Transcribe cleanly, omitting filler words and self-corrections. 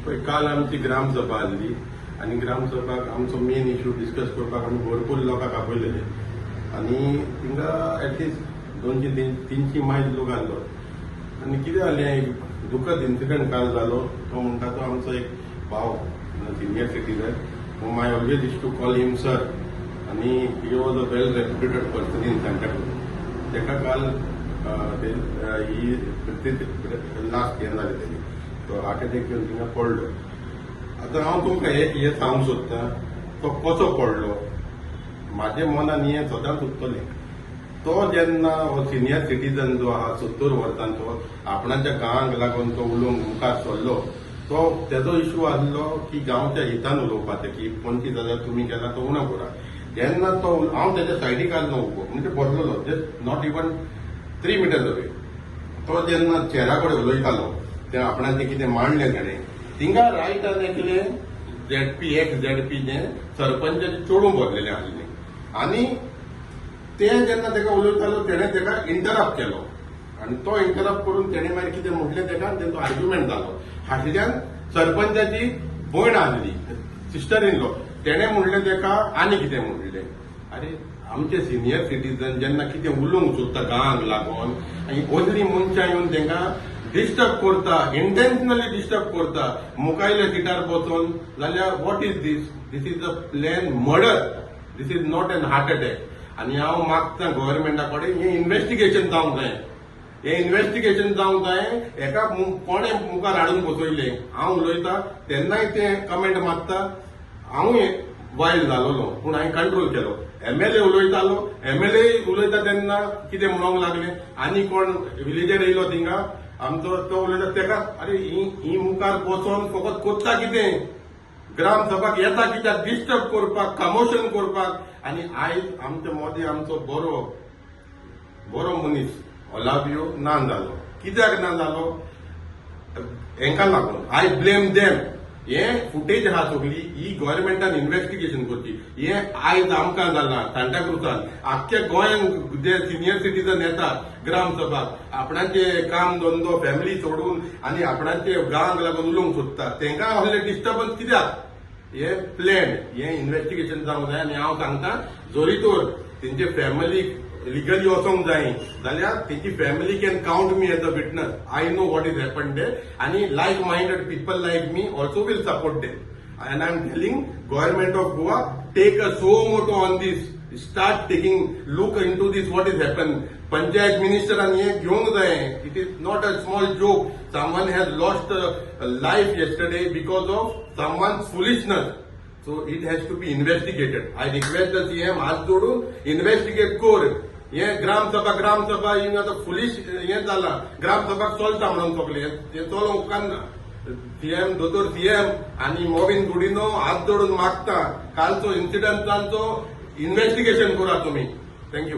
काल आमची ग्रामसभा आसली आणि ग्रामसभाक आमचो मेन इश्यू डिस्कस करपाक आमी भरपूर लोकांक आपयलेले आणि तिंगा एटलिस्ट 200-300 मायल लोक आसलो आणि कितें जालें एक दुखद इन्सिडंट काल जालो तो म्हणटा तो आमचो एक भाव senior citizen my always is to call him sir आणि he was a well reputed person in Santacruz तेका काल ही लास्ट हें जालें तेणी तो हार्ट अटॅक येवन थिंगा पडलो. आतां हांव तुमकां हें सांगूंक सोदतां तो कसो पडलो. म्हाजे मनान हें सदांच उत्तलें. तो जेन्ना हो सिनियर सिटीजन जो आहा 70 वर्सांचो आपणाच्या गांवांक लागून तो उलोवंक मुखार सरलो तो तेजो इश्यू आसलो की गांवच्या हितान उलोवपाचें की 25,000 तुमी केला तो उणो करा. जेन्ना तो हांव तेच्या सायडीक आसलो उबो म्हणजे बसलोलो just not even 3 metres away. तो जेन्ना चेरा कडेन उलयतालो ते आपणाचें कितें मांडलें ताणें थिंगा रायटान एकलें झेडपी एक्स झेडपीचें सरपंचाचें चेडूं भरलेलें आसलें आनी ते जेन्ना तेका उलयतालो तेणें तेका इंटरप्ट केलो आनी तो इंटरप्ट करून तेणें मागीर कितें म्हटलें तेका तेंचो आर्ग्युमेंट जालो. हातल्यान सरपंचाची भयण आसली सिस्टर इन लॉ तेणें म्हणलें तेका आनी कितें म्हणलें अरे आमचे सिनियर सिटीजन जेन्ना कितें उलोवंक सोदता गांवांक लागून आनी असलीं मनशां येवन तेंकां डिस्टर्ब करता इंटेन्शनली डिस्टर्ब करता मुखायल्या सिटार बसून जाल्यार what is this is a plan murder. This is not an heart attack. आनी हांव मागतां गव्हर्मेंटा कडेन हें इन्व्हेस्टिगेशन जावंक जाय. हें इन्व्हेस्टिगेशन जावंक जाय. हेका कोणें मुखार हाडून बसयलें हांव उलयतां तेन्नाय तें कमेंट मारता हांवूय वायल्ड जालोलो पूण हांवें कंट्रोल केलो. एमएलए उलयतालो एमएलए उलयता तेन्ना कितें म्हणूंक लागलें आनी कोण विलेजर येयलो थिंगा आमचो तो उलयता तेका अरे ही मुखार बसोन फकत कोत्ता कितें ग्रामसभाक येता कित्याक डिस्टर्ब करपाक कमोशन करपाक. आनी आयज आमचे मोदी आमचो बरो मनीस ओलाबियो ना जालो. कित्याक ना जालो हेंका लागून आय ब्लेम देम. हें फुटेज आहा सगळी ही गव्हर्मेंटान इन्व्हेस्टिगेशन करची. हें आयज आमकां जालां सांताक्रूजान आख्ख्या गोंयांत जे सिनियर सिटीजन येतात ग्रामसभाक आपणाचे काम धंदो फॅमिली सोडून आनी आपणाचे गांवांक लागून उलोवंक सोदतात तेंकां असले डिस्टर्बन्स कित्याक हे प्लॅन हें इन्व्हेस्टिगेशन जावंक जाय. आनी हांव सांगतां जोरी तर तेंचे फॅमिलीक लिगली वचोंक जाय जाल्यार तेची family can count me as a witness. I know what is happened आनी like minded people like me also will support them. And I'm telling government of Goa, take a suo moto on this. Start taking look into this what is happened. Panchayat minister and ye घेवंक जाय. It is not a small joke. Someone has lost a life yesterday because of someone's foolishness. So it has to be investigated. I request the CM हात जोडून investigate कर. हे ग्रामसभा ही आता foolish हे जाला ग्रामसभाक चलता म्हणून सगळे हे चलोवंक उपकारना. सीएम दोतोर सीएम आणि मोविन गुडिनो हात जोडून मागता कालचो इन्सिडंटांचो इन्व्हेस्टिगेशन करा तुम्ही. थँक्यू.